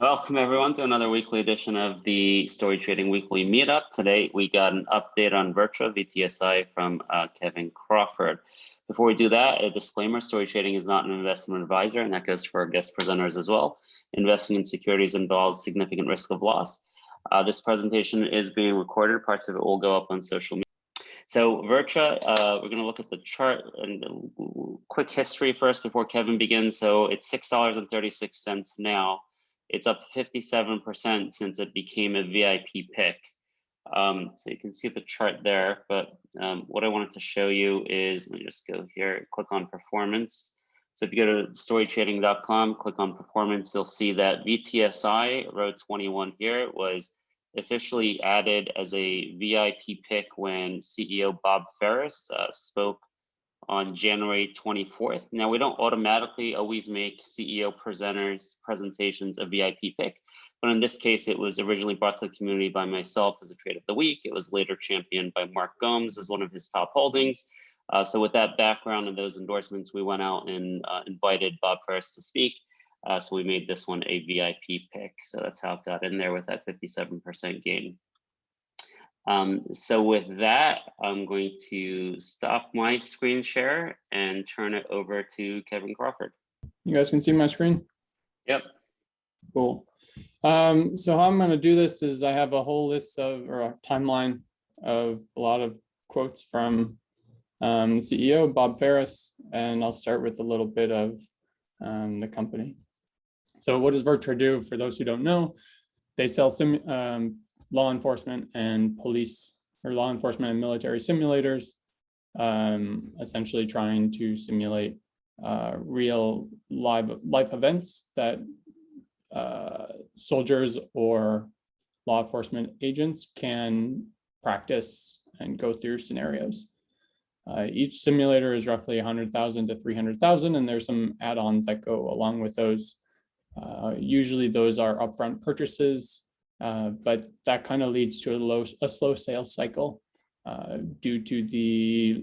Welcome everyone to another weekly edition of the Story Trading Weekly Meetup. Today we got an update on Virta VTSI from Kevin Crawford. Before we do that, a disclaimer: Story Trading is not an investment advisor, and that goes for our guest presenters as well. Investing in securities involves significant risk of loss. This presentation is being recorded. Parts of it will go up on social media. So Virta, we're going to look at the chart and quick history first before Kevin begins. So it's $6.36 now. It's up 57% since it became a VIP pick. So you can see the chart there, but what I wanted to show you is, let me just go here, click on performance. So if you go to StoryTrading.com, click on performance, you'll see that VTSI, row 21 here, was officially added as a VIP pick when CEO Bob Ferris spoke on January 24th. Now, we don't automatically always make CEO presentations a VIP pick, but in this case, it was originally brought to the community by myself as a trade of the week. It was later championed by Mark Gomes as one of his top holdings. So with that background and those endorsements, we went out and invited Bob Ferris to speak. So we made this one a VIP pick. So that's how it got in there with that 57% gain. So with that, I'm going to stop my screen share and turn it over to Kevin Crawford. You guys can see my screen? Yep. Cool. So how I'm going to do this is I have a whole list of, or a timeline of a lot of quotes from the CEO, Bob Ferris, and I'll start with a little bit of the company. So what does Virta do? For those who don't know, they sell law enforcement and police, or law enforcement and military simulators, essentially trying to simulate real life events that soldiers or law enforcement agents can practice and go through scenarios. Each simulator is roughly 100,000 to 300,000, and there's some add-ons that go along with those. Usually those are upfront purchases, but that kind of leads to a slow sales cycle due to the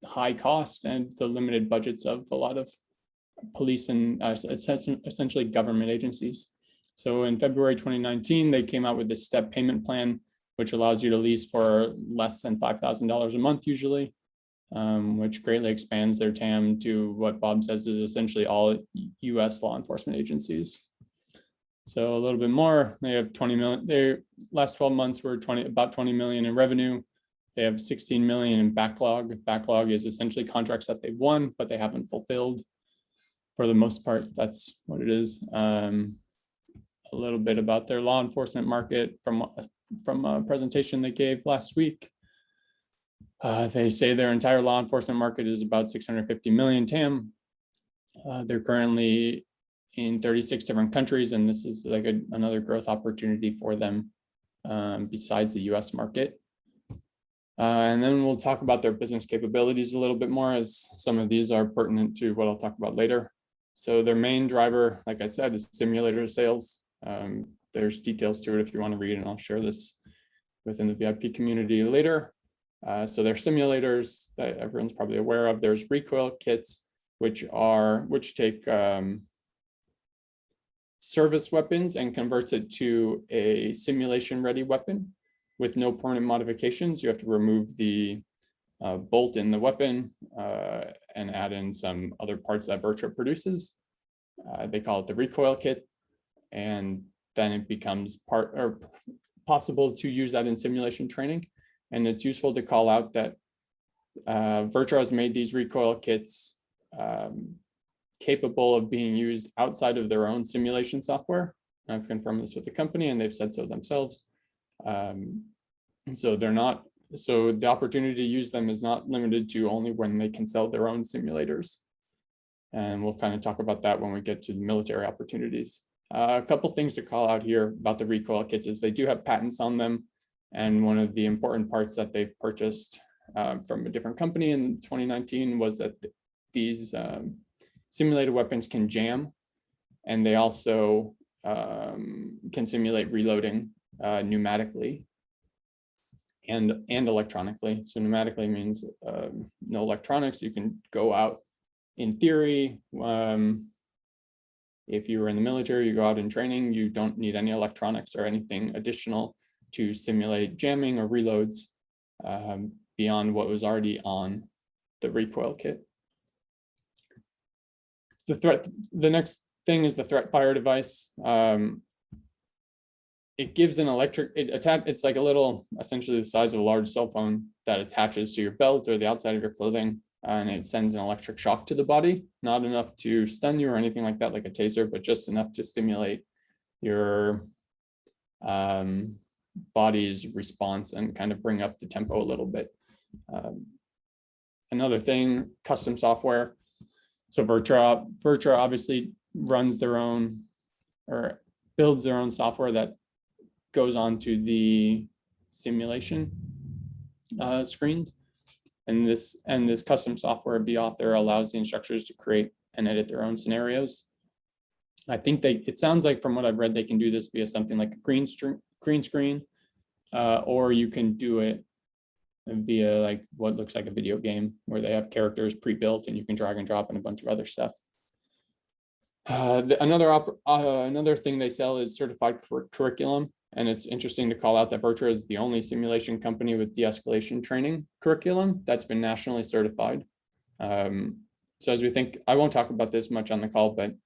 high cost and the limited budgets of a lot of police and essentially government agencies. So in February 2019, they came out with this step payment plan, which allows you to lease for less than $5,000 a month usually, which greatly expands their TAM to what Bob says is essentially all US law enforcement agencies. So a little bit more, they have 20 million, their last 12 months were about 20 million in revenue. They have 16 million in backlog. Backlog is essentially contracts that they've won, but they haven't fulfilled. For the most part, that's what it is. A little bit about their law enforcement market from a presentation they gave last week. They say their entire law enforcement market is about 650 million TAM. They're currently in 36 different countries, and this is like another growth opportunity for them besides the US market. And then we'll talk about their business capabilities a little bit more, as some of these are pertinent to what I'll talk about later. So their main driver, like I said, is simulator sales. There's details to it if you want to read, and I'll share this within the VIP community later. So there's simulators that everyone's probably aware of. There's recoil kits, which take service weapons and converts it to a simulation ready weapon with no permanent modifications. You have to remove the bolt in the weapon and add in some other parts that Virta produces. They call it the recoil kit, and then it becomes possible to use that in simulation training. And it's useful to call out that Virta has made these recoil kits capable of being used outside of their own simulation software. I've confirmed this with the company, and they've said so themselves. So the opportunity to use them is not limited to only when they can sell their own simulators. And we'll kind of talk about that when we get to the military opportunities. A couple things to call out here about the recoil kits is they do have patents on them. And one of the important parts that they've purchased from a different company in 2019 was that these simulated weapons can jam, and they also can simulate reloading pneumatically and electronically. So pneumatically means no electronics. You can go out in theory if you were in the military, you go out in training, you don't need any electronics or anything additional to simulate jamming or reloads beyond what was already on the recoil kit. The next thing is the threat fire device. It gives an electric, it's like a little, essentially the size of a large cell phone that attaches to your belt or the outside of your clothing, and it sends an electric shock to the body, not enough to stun you or anything like that, like a taser, but just enough to stimulate your body's response and kind of bring up the tempo a little bit. Another thing, custom software. So Virta obviously runs their own or builds their own software that goes on to the simulation screens. And this custom software, B-Author, allows the instructors to create and edit their own scenarios. I think it sounds like from what I've read, they can do this via something like a green screen, or you can do it via like what looks like a video game where they have characters pre-built and you can drag and drop and a bunch of other stuff. Another thing they sell is certified curriculum. And it's interesting to call out that Virta is the only simulation company with de-escalation training curriculum that's been nationally certified. So as we think, I won't talk about this much on the call, but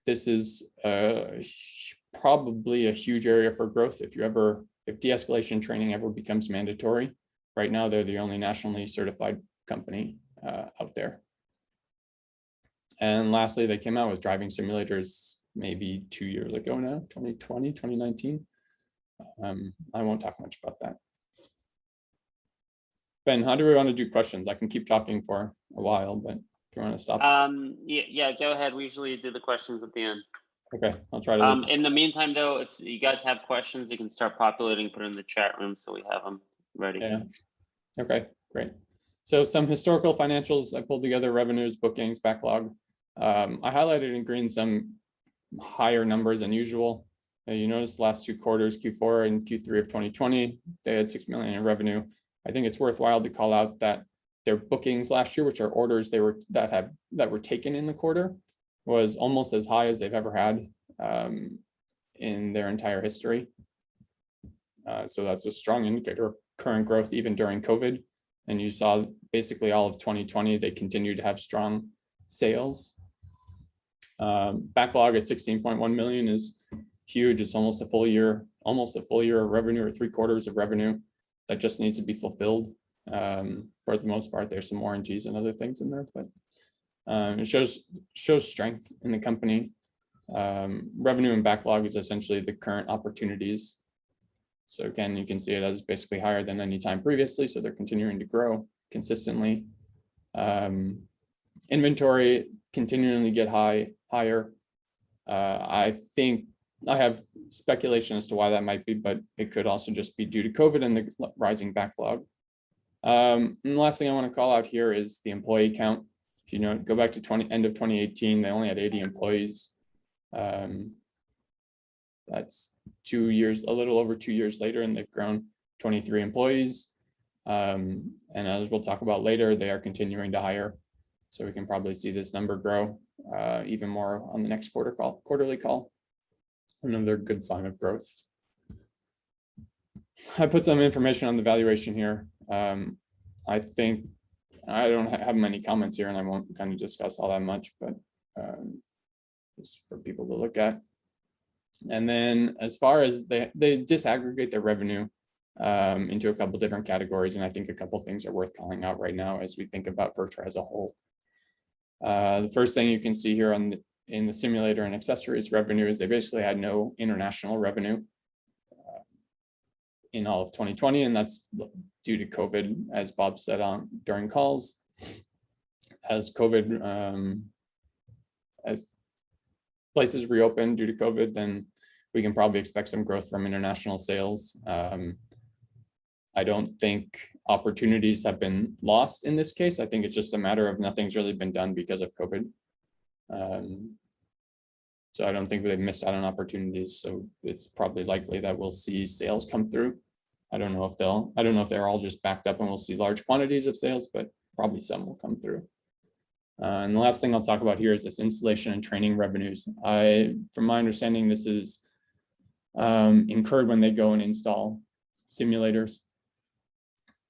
this is probably a huge area for growth if de-escalation training ever becomes mandatory. Right now, they're the only nationally certified company out there. And lastly, they came out with driving simulators maybe 2 years ago now, 2020, 2019. I won't talk much about that. Ben, how do we want to do questions? I can keep talking for a while, but do you want to stop? Yeah, go ahead. We usually do the questions at the end. Okay, I'll try to. In the meantime, though, if you guys have questions, you can start populating, put it in the chat room so we have them ready. Yeah. Okay, great. So some historical financials, I pulled together revenues, bookings, backlog. I highlighted in green some higher numbers than usual. You notice last 2 quarters, Q4 and Q3 of 2020, they had 6 million in revenue. I think it's worthwhile to call out that their bookings last year, which are orders that were taken in the quarter, was almost as high as they've ever had in their entire history. So that's a strong indicator of current growth even during COVID. And you saw basically all of 2020, they continued to have strong sales. Backlog at 16.1 million is huge. It's almost a full year of revenue, or 3/4 of revenue that just needs to be fulfilled. For the most part, there's some warranties and other things in there, but it shows strength in the company. Revenue and backlog is essentially the current opportunities. So again, you can see it as basically higher than any time previously. So they're continuing to grow consistently. Inventory continuing to get higher. I think I have speculation as to why that might be, but it could also just be due to COVID and the rising backlog. And the last thing I want to call out here is the employee count. If you go back to end of 2018, they only had 80 employees. That's 2 years, a little over 2 years later, and they've grown 23 employees. And as we'll talk about later, they are continuing to hire. So we can probably see this number grow even more on the next quarterly call. Another good sign of growth. I put some information on the valuation here. I think I don't have many comments here, and I won't kind of discuss all that much, but just for people to look at. And then as far as they disaggregate their revenue into a couple different categories, and I think a couple things are worth calling out right now as we think about Virta as a whole. The first thing you can see here in the simulator and accessories revenue is they basically had no international revenue in all of 2020, and that's due to COVID, as Bob said during calls. As COVID, as places reopen due to COVID, then we can probably expect some growth from international sales. I don't think opportunities have been lost in this case. I think it's just a matter of nothing's really been done because of COVID. So I don't think they've missed out on opportunities. So it's probably likely that we'll see sales come through. I don't know if they're all just backed up and we'll see large quantities of sales, but probably some will come through. And the last thing I'll talk about here is this installation and training revenues. From my understanding, this is incurred when they go and install simulators.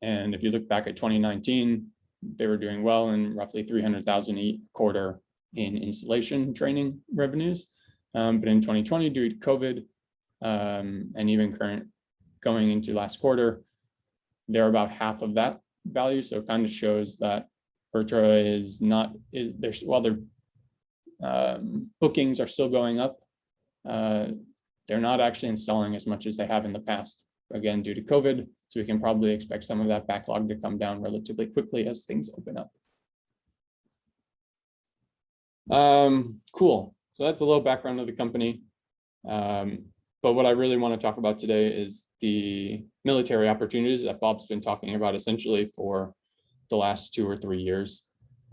And if you look back at 2019, they were doing well and roughly 300,000 a quarter in installation training revenues. But in 2020, due to COVID and even current going into last quarter, they're about half of that value. So it kind of shows that Virta is not, while their bookings are still going up, they're not actually installing as much as they have in the past, again, due to COVID. So we can probably expect some of that backlog to come down relatively quickly as things open up. Cool. So that's a little background of the company. But what I really want to talk about today is the military opportunities that Bob's been talking about essentially for the last 2 or 3 years.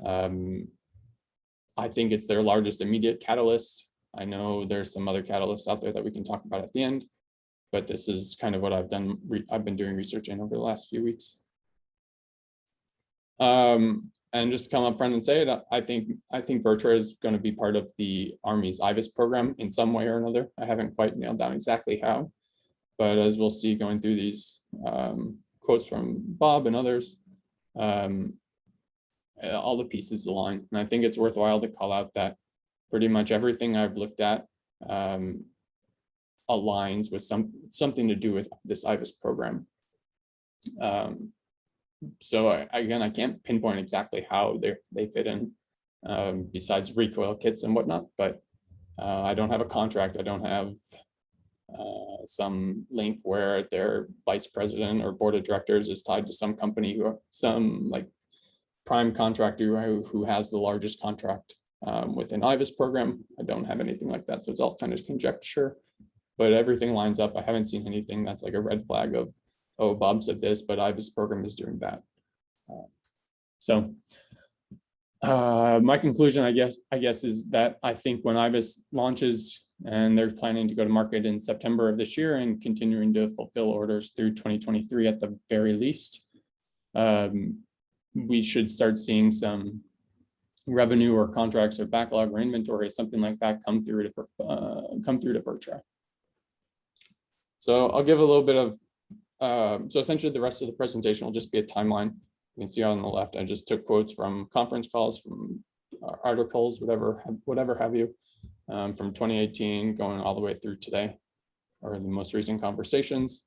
I think it's their largest immediate catalyst. I know there's some other catalysts out there that we can talk about at the end, but this is kind of what I've done. I've been doing research in over the last few weeks. And just to come up front and say it, I think Virta is going to be part of the Army's IVAS program in some way or another. I haven't quite nailed down exactly how, but as we'll see going through these quotes from Bob and others, all the pieces align. And I think it's worthwhile to call out that pretty much everything I've looked at aligns with something to do with this IVAS program. So again, I can't pinpoint exactly how they fit in, besides recoil kits and whatnot, but I don't have a contract. I don't have some link where their vice president or board of directors is tied to some company or some like prime contractor who has the largest contract with an IVAS program. I don't have anything like that. So it's all kind of conjecture, but everything lines up. I haven't seen anything that's like a red flag of, oh, Bob said this, but IVAS program is doing that. My conclusion, I guess, is that I think when IVAS launches and they're planning to go to market in September of this year and continuing to fulfill orders through 2023 at the very least, we should start seeing some revenue or contracts or backlog or inventory, something like that, come through to Virta. So I'll give a little bit of so essentially the rest of the presentation will just be a timeline. You can see on the left, I just took quotes from conference calls, from articles, whatever have you, from 2018 going all the way through today, or the most recent conversations.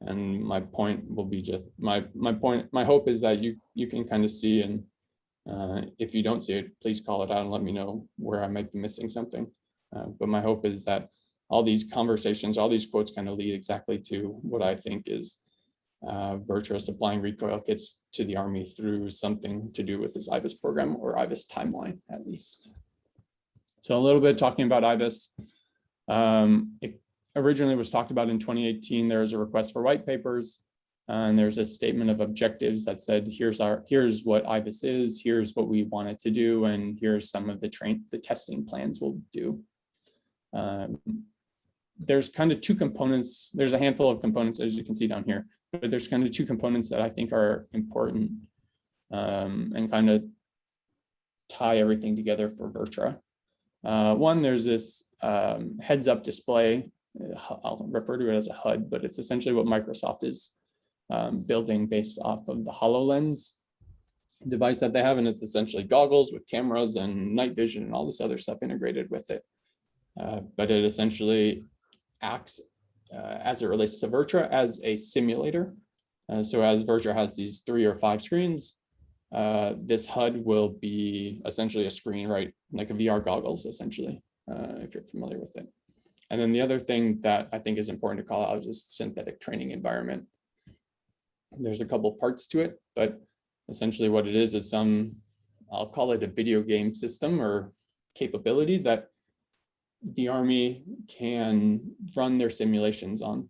And my point will be just my hope is that you can kind of see, and if you don't see it, please call it out and let me know where I might be missing something. But my hope is that all these conversations, all these quotes kind of lead exactly to what I think is Virta supplying recoil kits to the Army through something to do with this IVAS program or IVAS timeline, at least. So a little bit talking about IVAS. It originally was talked about in 2018. There was a request for white papers, and there's a statement of objectives that said, here's what IVAS is, here's what we want it to do, and here's some of the testing plans we'll do. There's kind of two components. There's a handful of components, as you can see down here, but there's kind of two components that I think are important and kind of tie everything together for Virta. One, there's this heads-up display. I'll refer to it as a HUD, but it's essentially what Microsoft is building based off of the HoloLens device that they have, and it's essentially goggles with cameras and night vision and all this other stuff integrated with it. But it essentially acts as it relates to Virta as a simulator. So as Virta has these 3 or 5 screens, this HUD will be essentially a screen, right? Like a VR goggles, essentially, if you're familiar with it. And then the other thing that I think is important to call out is synthetic training environment. There's a couple parts to it, but essentially what it is some, I'll call it a video game system or capability that the Army can run their simulations on.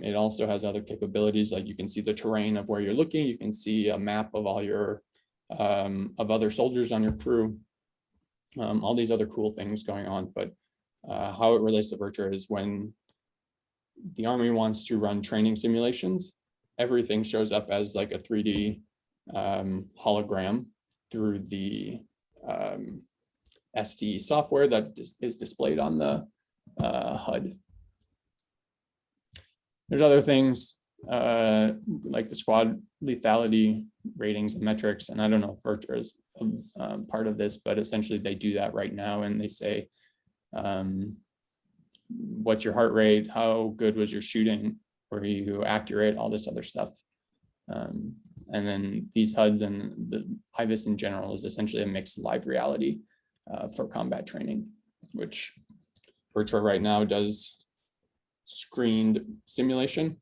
It also has other capabilities, like you can see the terrain of where you're looking. You can see a map of all your of other soldiers on your crew, all these other cool things going on. But how it relates to Virta is when the Army wants to run training simulations, everything shows up as like a 3D hologram through the STE software that is displayed on the HUD. There's other things like the squad lethality ratings and metrics, and I don't know if Virta is part of this, but essentially they do that right now, and they say, what's your heart rate? How good was your shooting? Were you accurate? All this other stuff. And then these HUDs and the IVAS in general is essentially a mixed live reality for combat training, which Virta right now does screened simulation.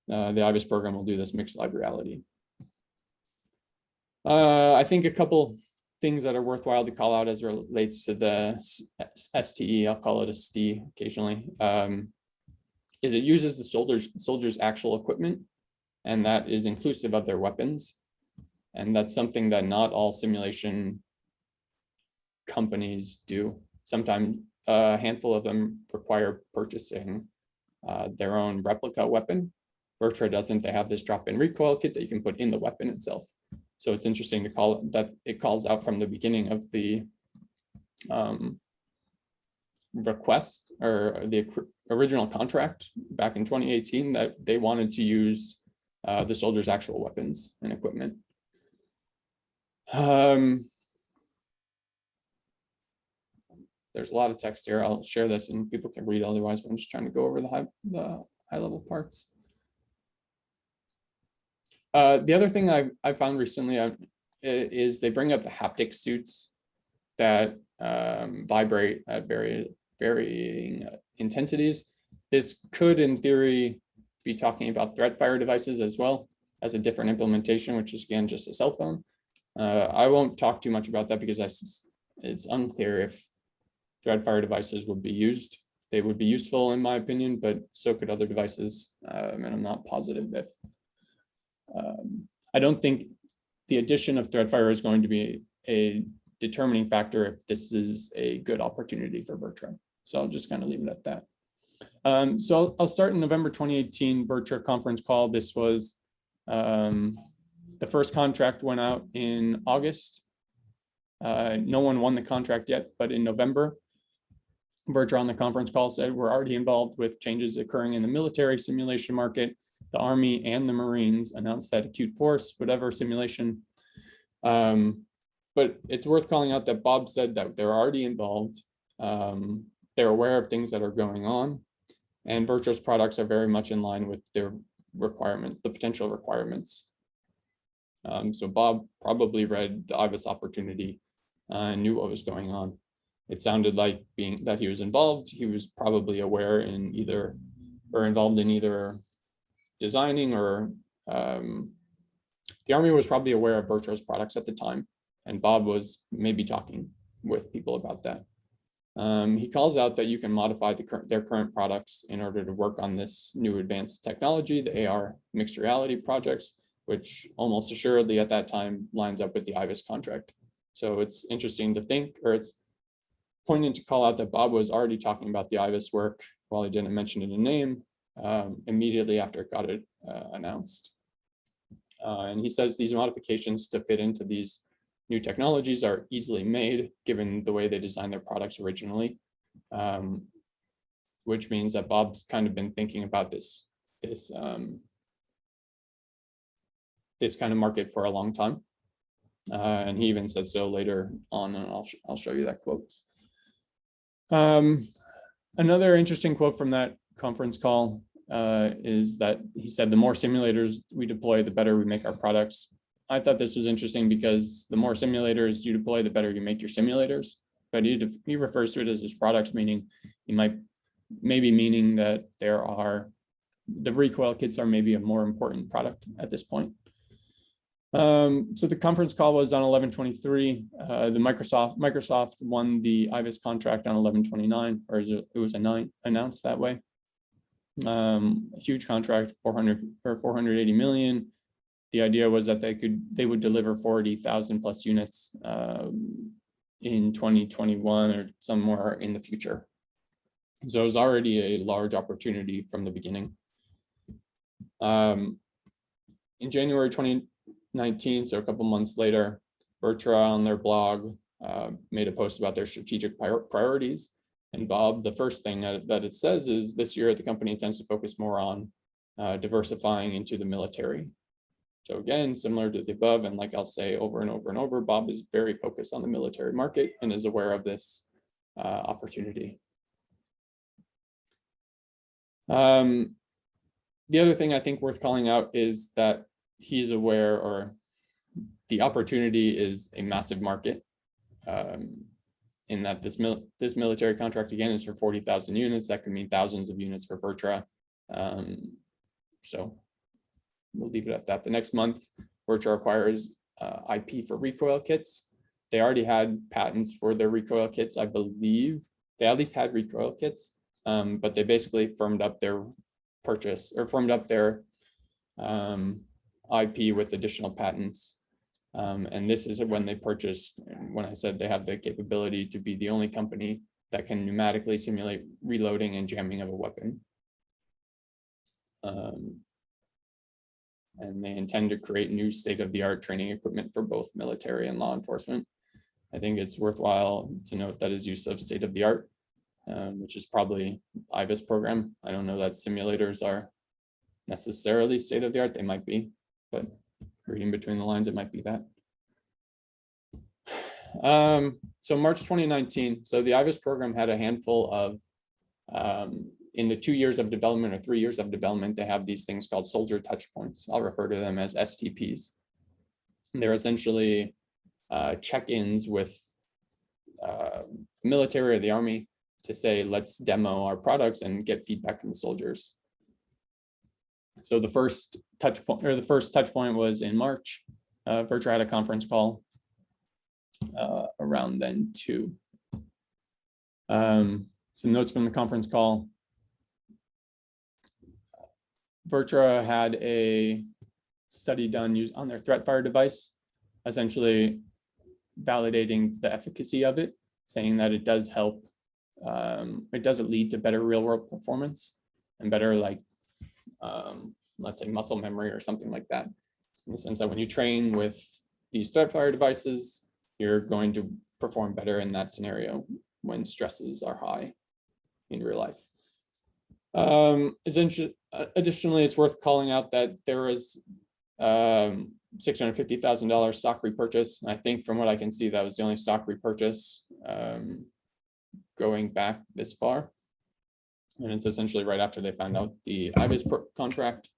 The IVAS program will do this mixed live reality. I think a couple things that are worthwhile to call out as it relates to the STE, I'll call it a STE occasionally, is it uses the soldiers' actual equipment, and that is inclusive of their weapons. And that's something that not all simulation companies do. Sometimes a handful of them require purchasing their own replica weapon. Virta doesn't. They have this drop-in recoil kit that you can put in the weapon itself. So it's interesting to call it that. It calls out from the beginning of the request or the original contract back in 2018 that they wanted to use the soldiers' actual weapons and equipment. There's a lot of text here. I'll share this and people can read otherwise, but I'm just trying to go over the high level parts. The other thing I found recently is they bring up the haptic suits that vibrate at varying intensities. This could, in theory, be talking about threat fire devices as well as a different implementation, which is again just a cell phone. I won't talk too much about that because it's unclear if threat fire devices would be used. They would be useful in my opinion, but so could other devices, and I'm not positive if. I don't think the addition of threat-fire is going to be a determining factor if this is a good opportunity for Virta. So I'll just kind of leave it at that. So I'll start in November 2018 Virta conference call. This was the first contract went out in August. No one won the contract yet, but in November, Virta on the conference call said we're already involved with changes occurring in the military simulation market. The Army and the Marines announced that acute force, whatever simulation. But it's worth calling out that Bob said that they're already involved. They're aware of things that are going on, and Virta's products are very much in line with their requirements, the potential requirements. So Bob probably read the IVAS opportunity and knew what was going on. It sounded like being that he was involved. He was probably aware in either or involved in either designing or the Army was probably aware of Virta's products at the time, and Bob was maybe talking with people about that. He calls out that you can modify their current products in order to work on this new advanced technology, the AR mixed reality projects, which almost assuredly at that time lines up with the IVAS contract. So it's interesting to think, or it's poignant to call out that Bob was already talking about the IVAS work while he didn't mention it in name. Immediately after it got announced. And he says these modifications to fit into these new technologies are easily made given the way they designed their products originally, which means that Bob's kind of been thinking about this kind of market for a long time. And he even said so later on, and I'll show you that quote. Another interesting quote from that conference call is that he said, the more simulators we deploy, the better we make our products. I thought this was interesting because the more simulators you deploy, the better you make your simulators. But he refers to it as his products, meaning he maybe meaning that the recoil kits are maybe a more important product at this point. So the conference call was on 11/23. The Microsoft won the IVAS contract on 11/29, or it was announced that way. A huge contract, 480 million. The idea was that they would deliver 40,000 plus units in 2021 or somewhere in the future. So it was already a large opportunity from the beginning. In January 2019, so a couple months later, Virta on their blog made a post about their strategic priorities. And Bob, the first thing that it says is this year the company intends to focus more on diversifying into the military. So again, similar to the above, and like I'll say over and over and over, Bob is very focused on the military market and is aware of this opportunity. The other thing I think worth calling out is that he's aware, or the opportunity is a massive market, in that this military contract again is for 40,000 units. That could mean thousands of units for Virta. So we'll leave it at that. The next month, Virta acquires IP for recoil kits. They already had patents for their recoil kits, I believe. They at least had recoil kits, but they basically firmed up their purchase, or firmed up their IP with additional patents. And this is when they purchased, when I said they have the capability to be the only company that can pneumatically simulate reloading and jamming of a weapon. And they intend to create new state-of-the-art training equipment for both military and law enforcement. I think it's worthwhile to note that his use of state-of-the-art, which is probably IVAS program. I don't know that simulators are necessarily state-of-the-art. They might be, but reading between the lines, it might be that. So March 2019, so the IVAS program had a handful of, in the 2 years of development or 3 years of development, they have these things called soldier touch points. I'll refer to them as STPs. They're essentially check-ins with the military or the army to say, let's demo our products and get feedback from the soldiers. So the first touch point, or the first touch point, was in March. Virta had a conference call around then too. Some notes from the conference call. Virta had a study done on their threat fire device, essentially validating the efficacy of it, saying that it does help. It doesn't lead to better real world performance and better, like, let's say muscle memory or something like that, in the sense that when you train with these threat fire devices, you're going to perform better in that scenario when stresses are high in real life. Additionally, it's worth calling out that there was $650,000 stock repurchase. And I think from what I can see, that was the only stock repurchase going back this far. And it's essentially right after they found out the IVAS contract.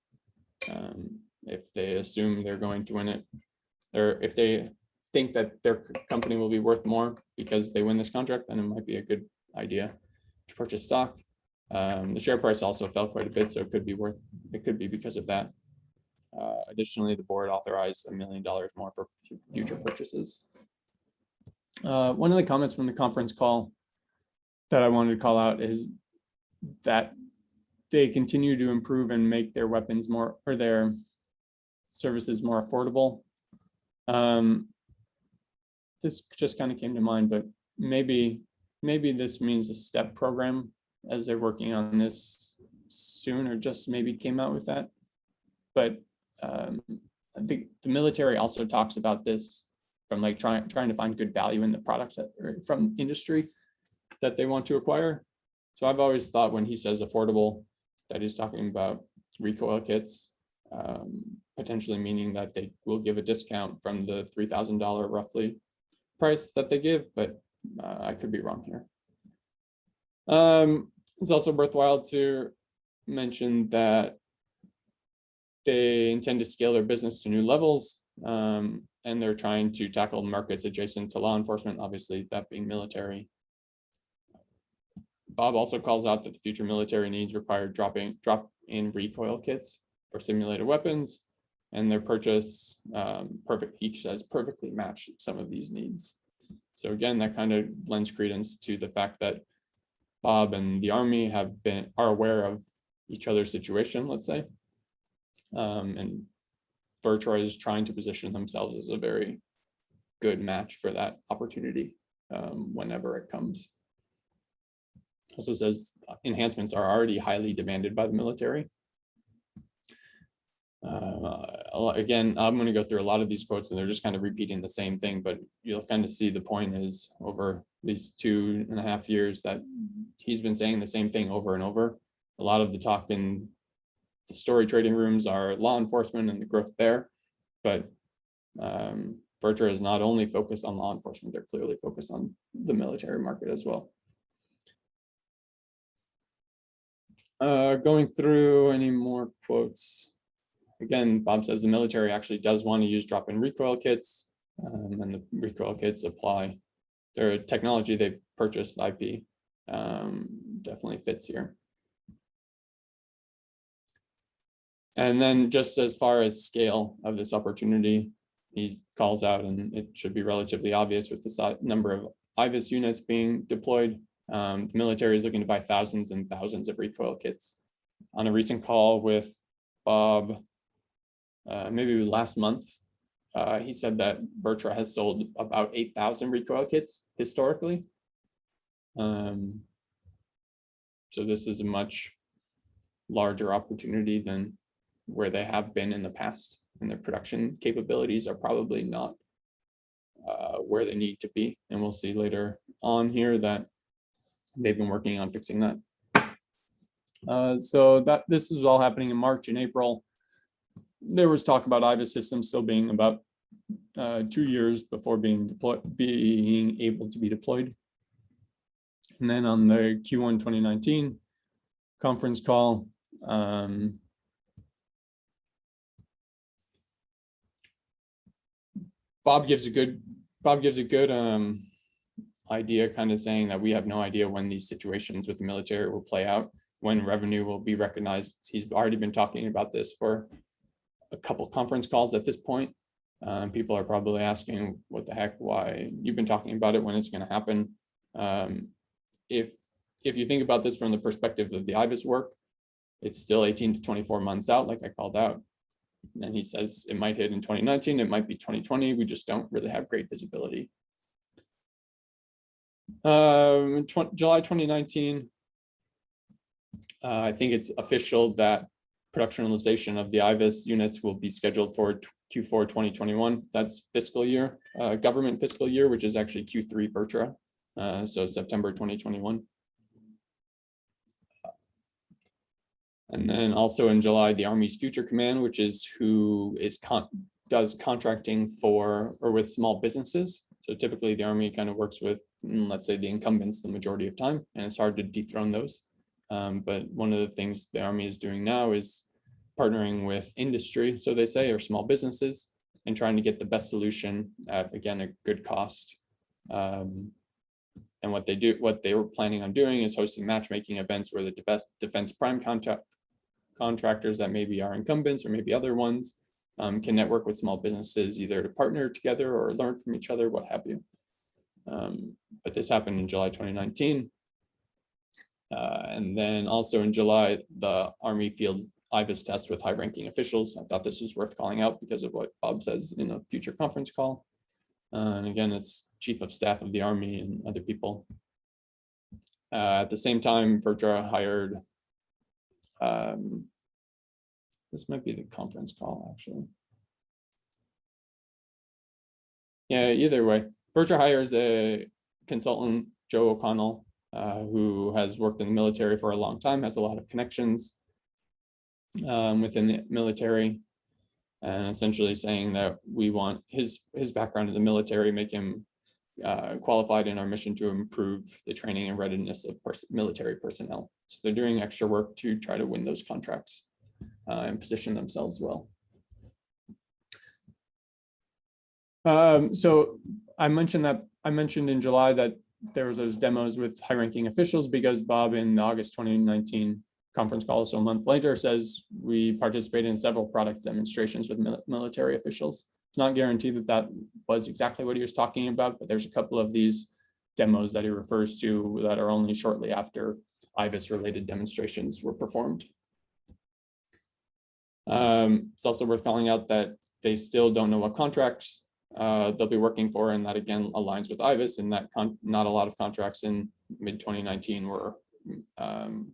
If they assume they're going to win it, or if they think that their company will be worth more because they win this contract, then it might be a good idea to purchase stock. The share price also fell quite a bit, so it could be because of that. Additionally, the board authorized $1 million more for future purchases. One of the comments from the conference call that I wanted to call out is that they continue to improve and make their weapons more, or their services more affordable. This just kind of came to mind, but maybe this means a STEP program, as they're working on this soon, or just maybe came out with that. But I think the military also talks about this from like trying to find good value in the products that from industry that they want to acquire. So I've always thought when he says affordable, that he's talking about recoil kits, potentially meaning that they will give a discount from the $3,000 roughly price that they give, but I could be wrong here. It's also worthwhile to mention that they intend to scale their business to new levels, and they're trying to tackle markets adjacent to law enforcement, obviously that being military. Bob also calls out that the future military needs require drop-in recoil kits for simulated weapons, and their purchase each says perfectly match some of these needs. So again, that kind of lends credence to the fact that Bob and the Army are aware of each other's situation, let's say. And Virta is trying to position themselves as a very good match for that opportunity whenever it comes. Also says enhancements are already highly demanded by the military. Again, I'm going to go through a lot of these quotes and they're just kind of repeating the same thing, but you'll kind of see the point is over these 2.5 years that he's been saying the same thing over and over. A lot of the talk in the story trading rooms are law enforcement and the growth there, but Virta is not only focused on law enforcement, they're clearly focused on the military market as well. Going through any more quotes. Again, Bob says the military actually does want to use drop-in recoil kits, and the recoil kits apply their technology they purchased IP. Definitely fits here. And then just as far as scale of this opportunity, he calls out, and it should be relatively obvious with the number of IVAS units being deployed. The military is looking to buy thousands and thousands of recoil kits. On a recent call with Bob, maybe last month, he said that Virta has sold about 8,000 recoil kits historically. So this is a much larger opportunity than where they have been in the past, and their production capabilities are probably not where they need to be. And we'll see later on here that they've been working on fixing that. So this is all happening in March and April. There was talk about IVAS systems still being about 2 years before being able to be deployed. And then on the Q1 2019 conference call, Bob gives a good idea, kind of saying that we have no idea when these situations with the military will play out, when revenue will be recognized. He's already been talking about this for a couple conference calls at this point. People are probably asking, what the heck, why you've been talking about it, when it's going to happen. If you think about this from the perspective of the IVAS work, it's still 18 to 24 months out, like I called out. And he says it might hit in 2019, it might be 2020. We just don't really have great visibility. July 2019, I think it's official that productionalization of the IVAS units will be scheduled for Q4 2021. That's fiscal year, government fiscal year, which is actually Q3 Virta, so September 2021. And then also in July, the Army's Future Command, which is who does contracting for or with small businesses. So typically the Army kind of works with, let's say, the incumbents the majority of time, and it's hard to dethrone those. But one of the things the Army is doing now is partnering with industry, so they say, or small businesses, and trying to get the best solution at, again, a good cost. And what they were planning on doing is hosting matchmaking events where the defense prime contractors that maybe are incumbents or maybe other ones can network with small businesses, either to partner together or learn from each other, what have you. But this happened in July 2019. And then also in July, the Army fields IVAS tests with high-ranking officials. I thought this was worth calling out because of what Bob says in a future conference call. And again, it's Chief of Staff of the Army and other people. At the same time, Virta hired, this might be the conference call, actually. Yeah, either way, Virta hires a consultant, Joe O'Connell, who has worked in the military for a long time, has a lot of connections within the military, and essentially saying that we want his background in the military, make him qualified in our mission to improve the training and readiness of military personnel. So they're doing extra work to try to win those contracts and position themselves well. So I mentioned in July that there was those demos with high-ranking officials because Bob in the August 2019 conference call, so a month later, says we participated in several product demonstrations with military officials. It's not guaranteed that that was exactly what he was talking about, but there's a couple of these demos that he refers to that are only shortly after IVAS-related demonstrations were performed. It's also worth calling out that they still don't know what contracts they'll be working for, and that again aligns with IVAS in that not a lot of contracts in mid-2019 were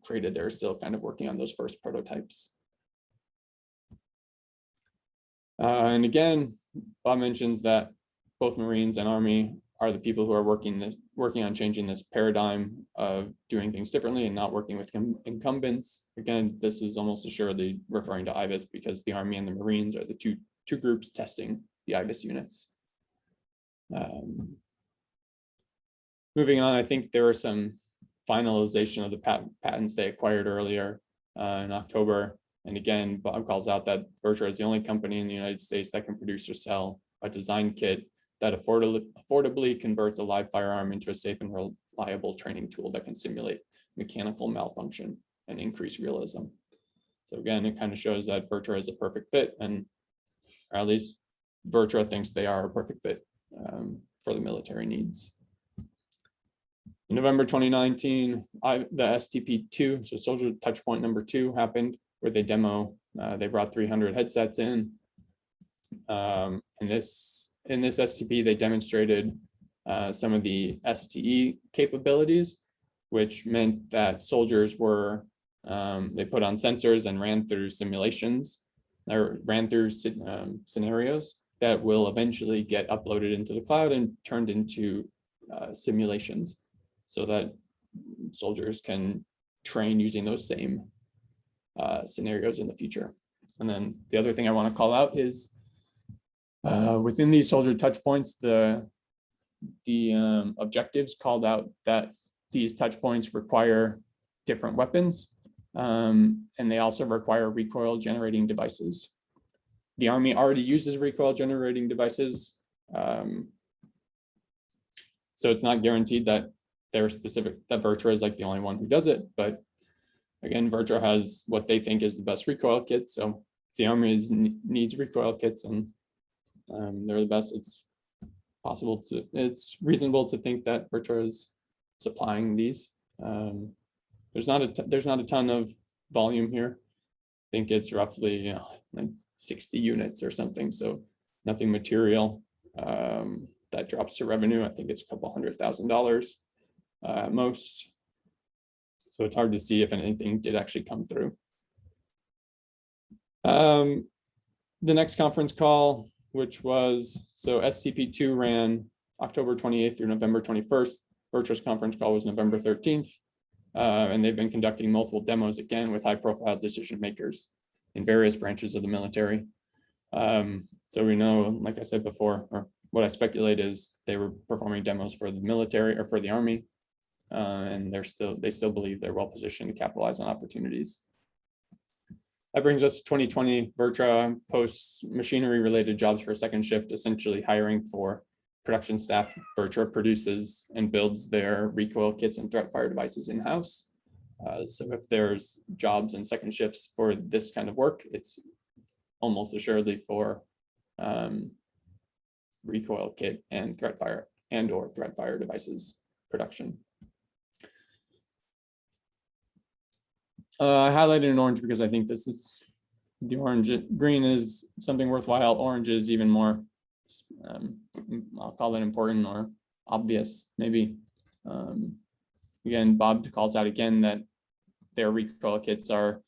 created. They're still kind of working on those first prototypes. And again, Bob mentions that both Marines and Army are the people who are working on changing this paradigm of doing things differently and not working with incumbents. Again, this is almost assuredly referring to IVAS because the Army and the Marines are the two groups testing the IVAS units. Moving on, I think there were some finalization of the patents they acquired earlier in October. And again, Bob calls out that Virta is the only company in the United States that can produce or sell a design kit that affordably converts a live firearm into a safe and reliable training tool that can simulate mechanical malfunction and increase realism. So again, it kind of shows that Virta is a perfect fit, and or at least Virta thinks they are a perfect fit for the military needs. In November 2019, the STP2, so Soldier Touchpoint number 2 happened, where they brought 300 headsets in. In this STP, they demonstrated some of the STE capabilities, which meant that soldiers were, they put on sensors and ran through simulations, or ran through scenarios that will eventually get uploaded into the cloud and turned into simulations, so that soldiers can train using those same scenarios in the future. And then the other thing I want to call out is within these soldier touch points, the objectives called out that these touch points require different weapons, and they also require recoil generating devices. The Army already uses recoil generating devices, so it's not guaranteed that they're specific, that Virta is like the only one who does it. But again, Virta has what they think is the best recoil kit. So if the Army needs recoil kits and they're the best, it's reasonable to think that Virta is supplying these. There's not a ton of volume here. I think it's roughly like 60 units or something. So nothing material that drops to revenue. I think it's a couple $100,000 at most. So it's hard to see if anything did actually come through. The next conference call, which was, so STP2 ran October 28th through November 21st. Virta's conference call was November 13th. And they've been conducting multiple demos again with high profile decision makers in various branches of the military. So we know, like I said before, or what I speculate is they were performing demos for the military or for the Army. And they still believe they're well positioned to capitalize on opportunities. That brings us to 2020. Virta posts machinery related jobs for a second shift, essentially hiring for production staff. Virta produces and builds their recoil kits and threat fire devices in-house. So if there's jobs and second shifts for this kind of work, it's almost assuredly for recoil kit and threat fire or threat fire devices production. I highlighted in orange because I think this is the orange. Green is something worthwhile. Orange is even more, I'll call it important or obvious, maybe. Again, Bob calls out again that their recoil kits are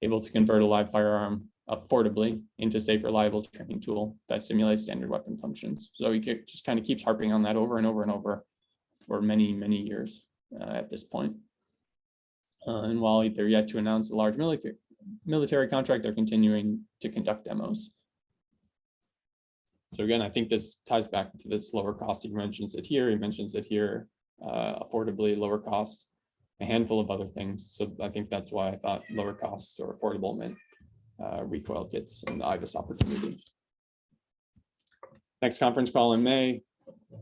able to convert a live firearm affordably into safe, reliable training tool that simulates standard weapon functions. So he just kind of keeps harping on that over and over and over for many, many years at this point. And while they're yet to announce a large military contract, they're continuing to conduct demos. So again, I think this ties back to this lower cost. He mentions it here. He mentions it here, affordably, lower cost, a handful of other things. So I think that's why I thought lower costs or affordable meant recoil kits and the IVAS opportunity. Next conference call in May.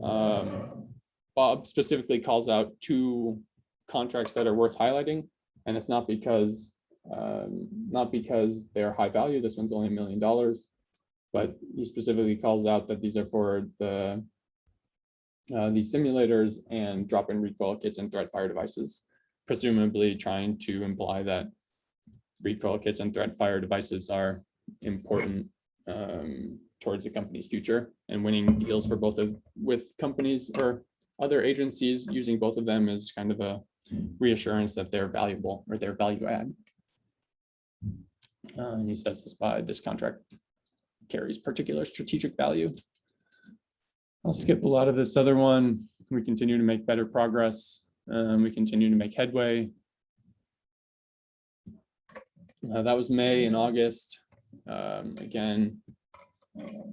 Bob specifically calls out 2 contracts that are worth highlighting, and it's not because they're high value. This one's only $1 million, but he specifically calls out that these are for these simulators and drop-in recoil kits and threat fire devices, presumably trying to imply that recoil kits and threat fire devices are important towards the company's future, and winning deals for both with companies or other agencies using both of them is kind of a reassurance that they're valuable or they're value add. And he says this by this contract. carries particular strategic value. I'll skip a lot of this other one. We continue to make better progress. We continue to make headway. That was May and August. Again,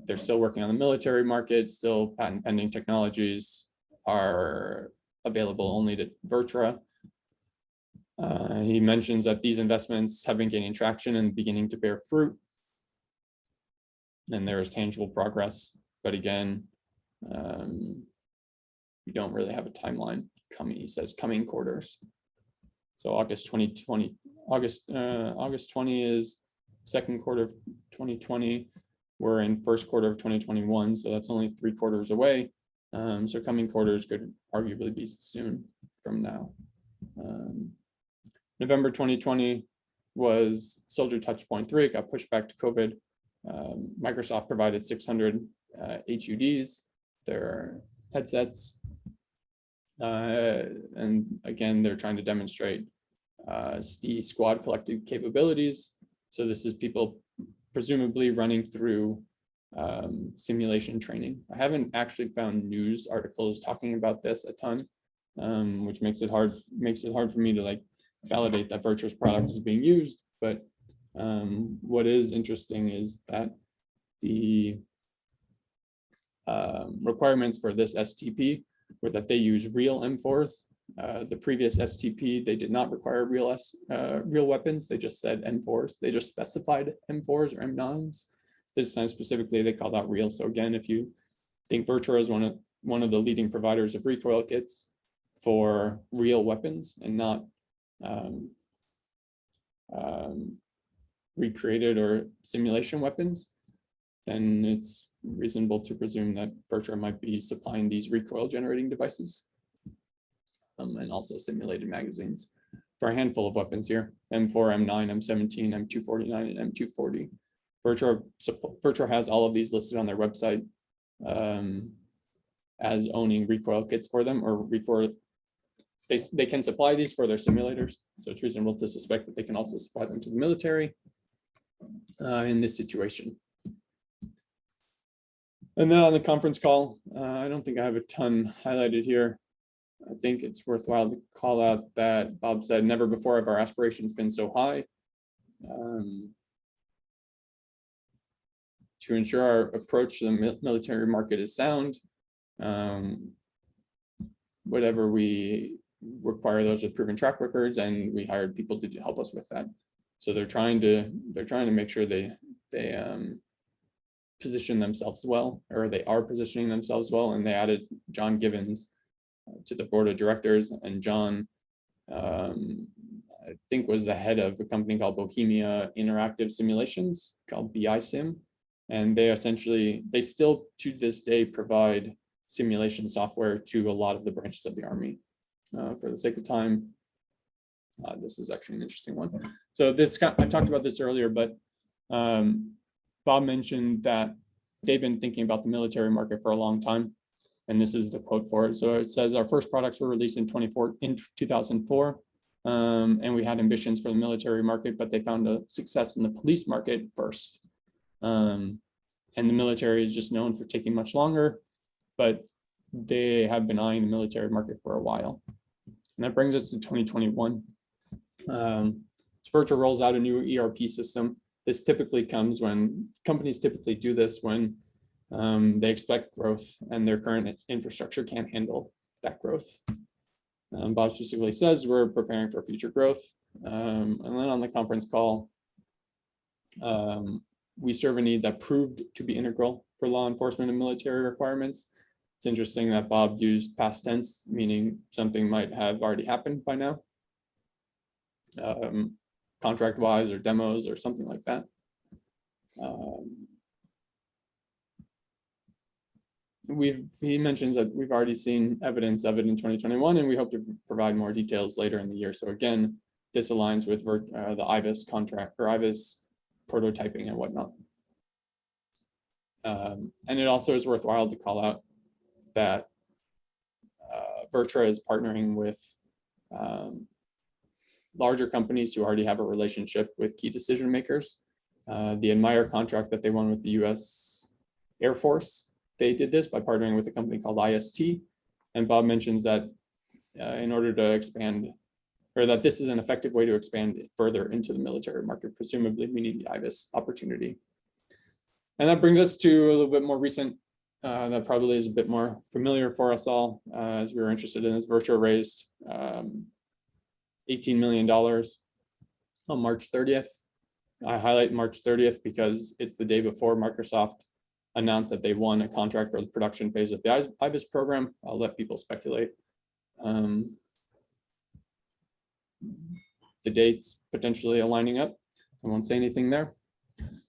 they're still working on the military market, still patent pending technologies are available only to Virta. He mentions that these investments have been gaining traction and beginning to bear fruit. And there is tangible progress, but again, we don't really have a timeline coming. He says coming quarters. So August 2020, August 20 is second quarter of 2020. We're in first quarter of 2021, so that's only 3 quarters away. So coming quarters could arguably be soon from now. November 2020 was Soldier Touchpoint 3. It got pushed back to COVID. Microsoft provided 600 HUDs, their headsets. And again, they're trying to demonstrate STI squad collective capabilities. So this is people presumably running through simulation training. I haven't actually found news articles talking about this a ton, which makes it hard for me to like validate that Virtua's product is being used. But what is interesting is that the requirements for this STP were that they use real M4s. The previous STP, they did not require real weapons. They just said M4s. They just specified M4s or M9s. This time specifically, they called out real. So again, if you think Virtua is one of the leading providers of recoil kits for real weapons and not recreated or simulation weapons, then it's reasonable to presume that Virtua might be supplying these recoil generating devices. And also simulated magazines for a handful of weapons here: M4, M9, M17, M249, and M240. Virtua has all of these listed on their website as owning recoil kits for them, or recoil. They can supply these for their simulators, so it's reasonable to suspect that they can also supply them to the military in this situation. And then on the conference call, I don't think I have a ton highlighted here. I think it's worthwhile to call out that Bob said, never before have our aspirations been so high. To ensure our approach to the military market is sound, whatever we require those with proven track records, and we hired people to help us with that. So they're trying to make sure they position themselves well, or they are positioning themselves well, and they added John Givens to the board of directors. And John, I think, was the head of a company called Bohemia Interactive Simulations, called BISim. And they still to this day provide simulation software to a lot of the branches of the Army. For the sake of time, this is actually an interesting one. So I talked about this earlier, but Bob mentioned that they've been thinking about the military market for a long time. And this is the quote for it. So it says, our first products were released in 2004, and we had ambitions for the military market, but they found a success in the police market first. And the military is just known for taking much longer, but they have been eyeing the military market for a while. And that brings us to 2021. Virtua rolls out a new ERP system. This typically comes when companies typically do this when they expect growth and their current infrastructure can't handle that growth. Bob specifically says we're preparing for future growth. And then on the conference call, we serve a need that proved to be integral for law enforcement and military requirements. It's interesting that Bob used past tense, meaning something might have already happened by now, contract-wise or demos or something like that. He mentions that we've already seen evidence of it in 2021, and we hope to provide more details later in the year. So again, this aligns with the IVAS contract or IVAS prototyping and whatnot. And it also is worthwhile to call out that Virtua is partnering with larger companies who already have a relationship with key decision makers. The Admire contract that they won with the US Air Force, they did this by partnering with a company called IST. And Bob mentions that in order to expand, or that this is an effective way to expand further into the military market. Presumably, we need the IVAS opportunity. And that brings us to a little bit more recent, that probably is a bit more familiar for us all, as we were interested in this. Virta raised $18 million on March 30th. I highlight March 30th because it's the day before Microsoft announced that they won a contract for the production phase of the IVAS program. I'll let people speculate. The dates potentially aligning up. I won't say anything there,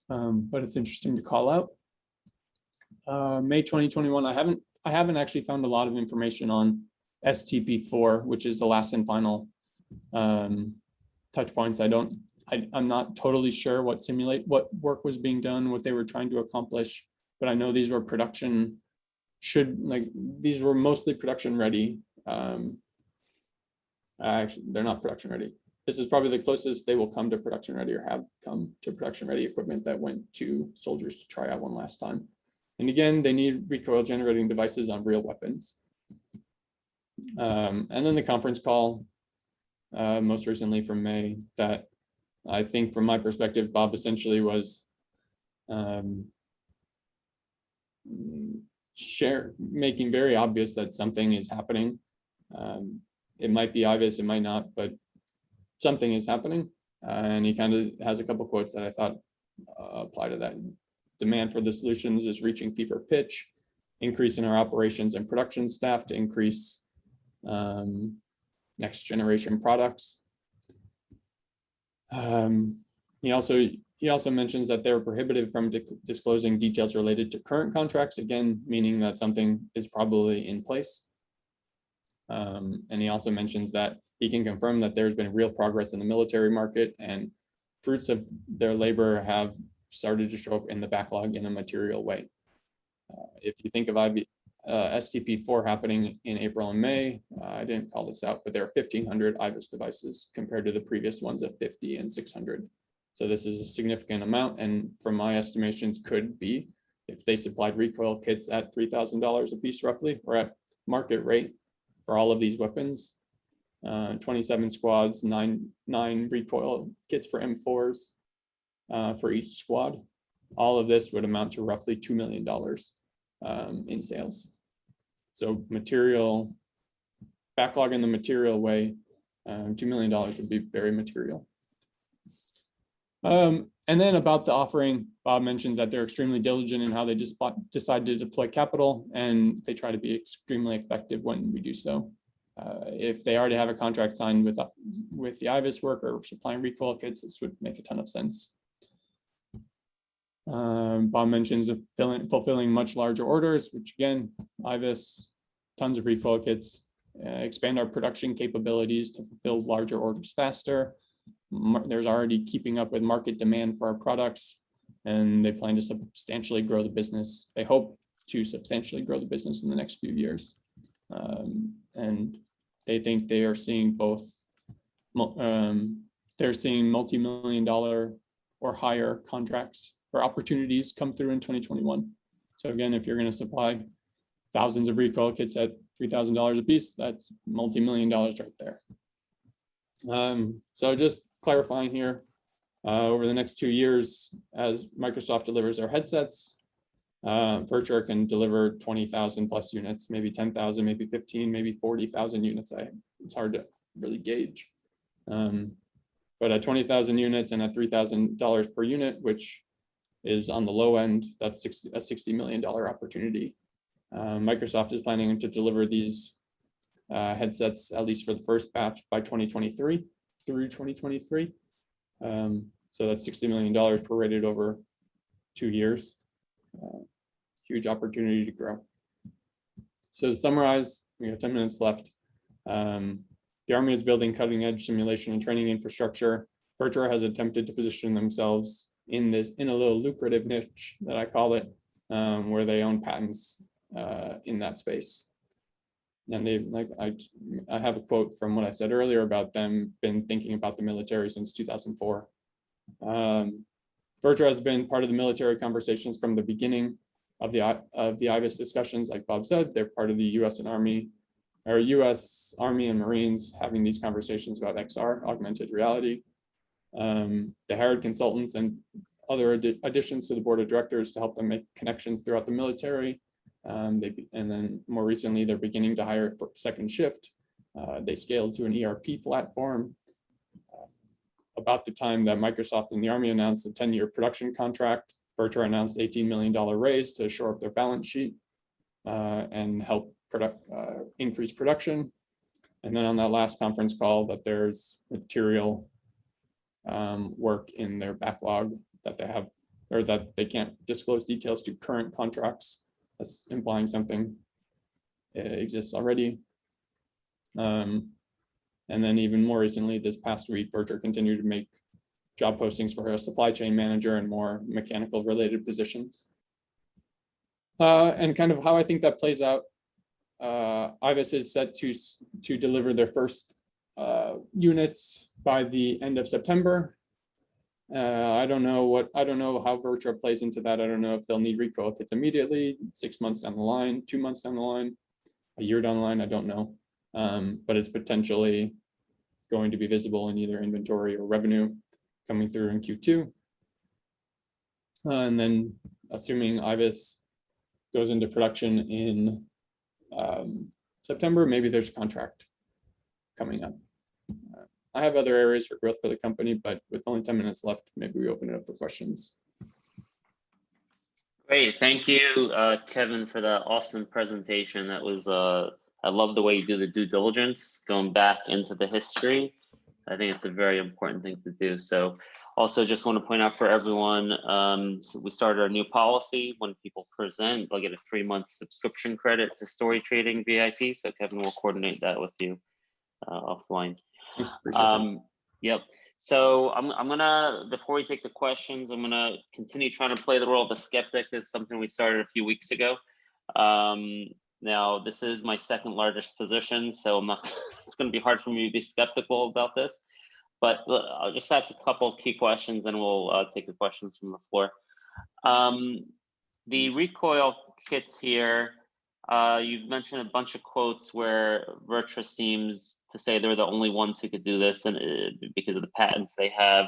but it's interesting to call out. May 2021. I haven't actually found a lot of information on STP4, which is the last and final touch points. I'm not totally sure what work was being done, what they were trying to accomplish, but I know these were these were mostly production ready. Actually, they're not production ready. This is probably the closest they will come to production ready, or have come to production ready equipment that went to soldiers to try out one last time. And again, they need recoil generating devices on real weapons. And then the conference call, most recently from May, that I think from my perspective, Bob essentially was making very obvious that something is happening. It might be obvious, it might not, but something is happening. And he kind of has a couple quotes that I thought apply to that. Demand for the solutions is reaching fever pitch, increase in our operations and production staff to increase next generation products. He also mentions that they're prohibited from disclosing details related to current contracts, again, meaning that something is probably in place. And he also mentions that he can confirm that there's been real progress in the military market, and fruits of their labor have started to show up in the backlog in a material way. If you think of STP4 happening in April and May, I didn't call this out, but there are 1,500 IVAS devices compared to the previous ones of 50 and 600. So this is a significant amount, and from my estimations could be, if they supplied recoil kits at $3,000 a piece roughly, or at market rate for all of these weapons, 27 squads, nine recoil kits for M4s for each squad. All of this would amount to roughly $2 million in sales. So material backlog in the material way, $2 million would be very material. And then about the offering, Bob mentions that they're extremely diligent in how they decide to deploy capital, and they try to be extremely effective when we do so. If they already have a contract signed with the IVAS work or supplying recoil kits, this would make a ton of sense. Bob mentions fulfilling much larger orders, which again, IVAS, tons of recoil kits, expand our production capabilities to fulfill larger orders faster. There's already keeping up with market demand for our products, and they plan to substantially grow the business. They hope to substantially grow the business in the next few years. And they think they are seeing both, they're seeing multi-million-dollar or higher contracts or opportunities come through in 2021. So again, if you're going to supply thousands of recoil kits at $3,000 a piece, that's multi-million dollars right there. So just clarifying here, over the next 2 years, as Microsoft delivers their headsets, Virta can deliver 20,000 plus units, maybe 10,000, maybe 15, maybe 40,000 units. It's hard to really gauge. But at 20,000 units and at $3,000 per unit, which is on the low end, that's a $60 million opportunity. Microsoft is planning to deliver these headsets, at least for the first batch, by 2023 through 2023. So that's $60 million prorated over 2 years. Huge opportunity to grow. So to summarize, we have 10 minutes left. The Army is building cutting edge simulation and training infrastructure. Virta has attempted to position themselves in a little lucrative niche that I call it, where they own patents in that space. And I have a quote from what I said earlier about them been thinking about the military since 2004. Virta has been part of the military conversations from the beginning of the IVAS discussions. Like Bob said, they're part of the U.S. Army and Marines having these conversations about XR, augmented reality. The hired consultants and other additions to the board of directors to help them make connections throughout the military. And then more recently, they're beginning to hire for second shift. They scaled to an ERP platform. About the time that Microsoft and the Army announced a 10-year production contract, Virta announced $18 million raise to shore up their balance sheet and help increase production. And then on that last conference call, that there's material work in their backlog that they have, or that they can't disclose details to current contracts, that's implying something exists already. And then even more recently, this past week, Virta continued to make job postings for a supply chain manager and more mechanical related positions. And kind of how I think that plays out, IVAS is set to deliver their first units by the end of September. I don't know how Virta plays into that. I don't know if they'll need recoil kits immediately, 6 months down the line, 2 months down the line, a year down the line, I don't know. But it's potentially going to be visible in either inventory or revenue coming through in Q2. And then assuming IVAS goes into production in September, maybe there's a contract coming up. I have other areas for growth for the company, but with only 10 minutes left, maybe we open it up for questions. Great, thank you, Kevin, for that awesome presentation. That was, I love the way you do the due diligence, going back into the history. I think it's a very important thing to do. So also just want to point out for everyone, so we started our new policy. When people present, they'll get a 3-month subscription credit to StoryTrading VIP. So Kevin will coordinate that with you offline. Thanks, appreciate it. Yep. So I'm gonna, before we take the questions, I'm gonna continue trying to play the role of the skeptic. This is something we started a few weeks ago. Now this is my second largest position, so I'm not, it's gonna be hard for me to be skeptical about this, but I'll just ask a couple of key questions and we'll take the questions from the floor. The recoil kits here, you've mentioned a bunch of quotes where Virta seems to say they're the only ones who could do this, and because of the patents they have.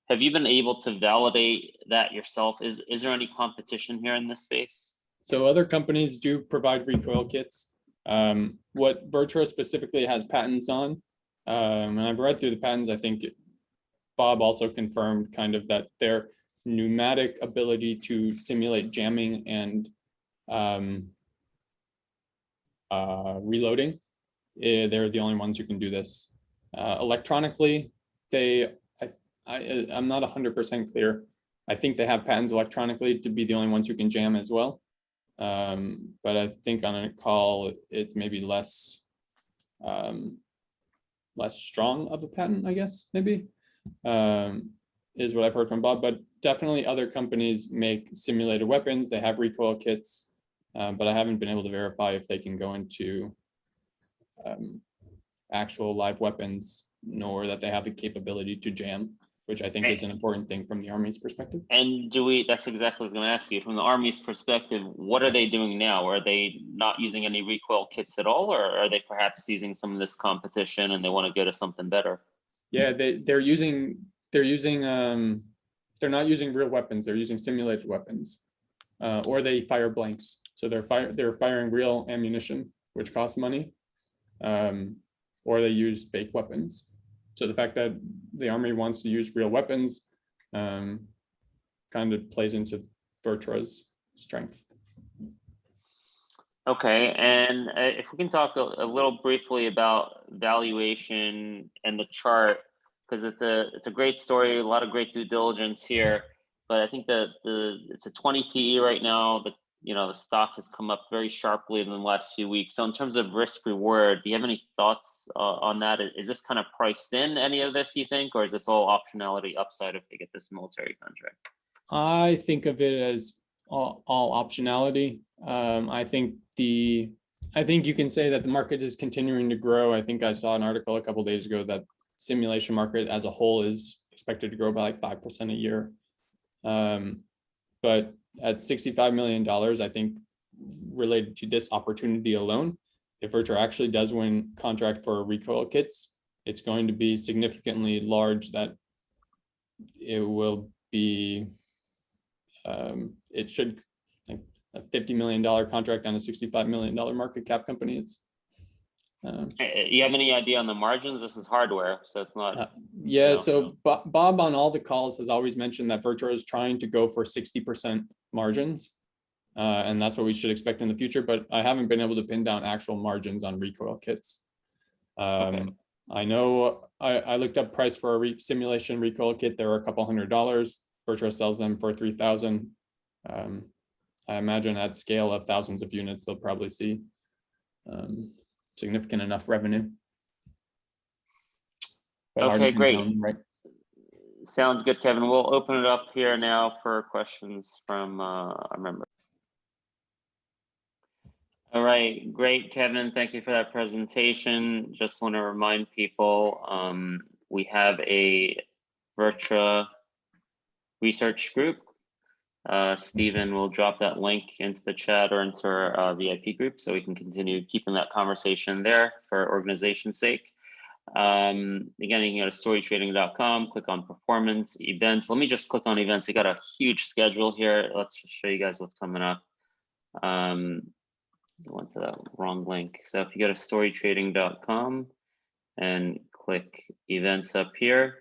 Have you been able to validate that yourself? Is there any competition here in this space? So other companies do provide recoil kits. What Virta specifically has patents on, and I've read through the patents, I think Bob also confirmed kind of that their pneumatic ability to simulate jamming and reloading, they're the only ones who can do this. Electronically, I'm not 100% clear. I think they have patents electronically to be the only ones who can jam as well. But I think on a call, it's maybe less strong of a patent, I guess, maybe, is what I've heard from Bob. But definitely other companies make simulated weapons. They have recoil kits, but I haven't been able to verify if they can go into actual live weapons, nor that they have the capability to jam, which I think is an important thing from the Army's perspective. And that's exactly what I was going to ask you. From the Army's perspective, what are they doing now? Are they not using any recoil kits at all, or are they perhaps using some of this competition and they want to go to something better? Yeah, they're not using real weapons. They're using simulated weapons, or they fire blanks. So they're firing real ammunition, which costs money, or they use fake weapons. So the fact that the Army wants to use real weapons kind of plays into Virta's strength. Okay, and if we can talk a little briefly about valuation and the chart, because it's a great story, a lot of great due diligence here. But I think that it's a 20 PE right now. The stock has come up very sharply in the last few weeks. So in terms of risk reward, do you have any thoughts on that? Is this kind of priced in, any of this, you think, or is this all optionality upside if they get this military contract? I think of it as all optionality. I think you can say that the market is continuing to grow. I think I saw an article a couple of days ago that simulation market as a whole is expected to grow by like 5% a year. But at $65 million, I think related to this opportunity alone, if Virta actually does win contract for recoil kits, it's going to be significantly large that it will be, it should, like a $50 million contract on a $65 million market cap company. It's you have any idea on the margins? This is hardware, so it's not. yeah, No. so Bob on all the calls has always mentioned that Virta is trying to go for 60% margins. And that's what we should expect in the future, but I haven't been able to pin down actual margins on recoil kits. Okay. I know I looked up price for a simulation recoil kit. There were a couple $100. Virta sells them for 3,000. I imagine at scale of thousands of units, they'll probably see significant enough revenue. But Okay, great. Right. Sounds good, Kevin. We'll open it up here now for questions from our members. All right, great, Kevin. Thank you for that presentation. Just want to remind people, we have a Virta research group. Stephen will drop that link into the chat or into our VIP group so we can continue keeping that conversation there for organization's sake. Again, you can go to StoryTrading.com, click on performance, events. Let me just click on events. We got a huge schedule here. Let's just show you guys what's coming up. I went to that wrong link. So if you go to StoryTrading.com and click events up here.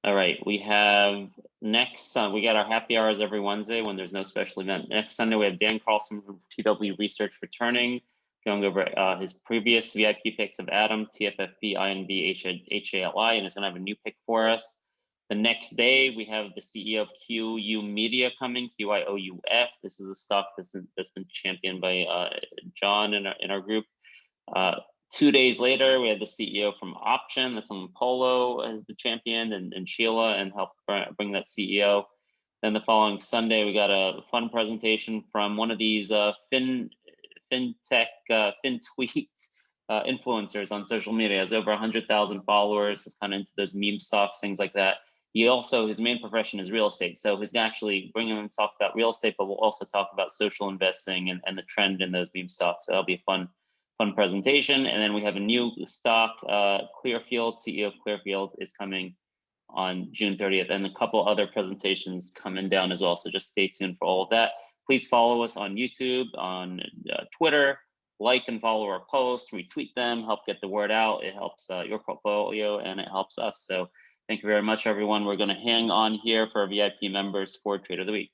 All right, we have next, we got our happy hours every Wednesday when there's no special event. Next Sunday, we have Dan Carlson from TW Research returning, going over his previous VIP picks of Atom, TFFP, INB, HALI, and he's gonna have a new pick for us. The next day, we have the CEO of QU Media coming, QIOUF. This is a stock that's been championed by John in our group. 2 days later, we had the CEO from Option, that's on Polo, has been championed, and Sheila, and helped bring that CEO. Then the following Sunday, we got a fun presentation from one of these fintech, FinTweet influencers on social media. He has over 100,000 followers. Is kind of into those meme stocks, things like that. He also, his main profession is real estate. So he's actually bringing him to talk about real estate, but we'll also talk about social investing and the trend in those meme stocks. So that'll be a fun presentation. And then we have a new stock, Clearfield, CEO of Clearfield is coming on June 30th, and a couple other presentations coming down as well. So just stay tuned for all of that. Please follow us on YouTube, on Twitter, like and follow our posts, retweet them, help get the word out. It helps your portfolio and it helps us. So thank you very much, everyone. We're going to hang on here for our VIP members for Trade of the Week.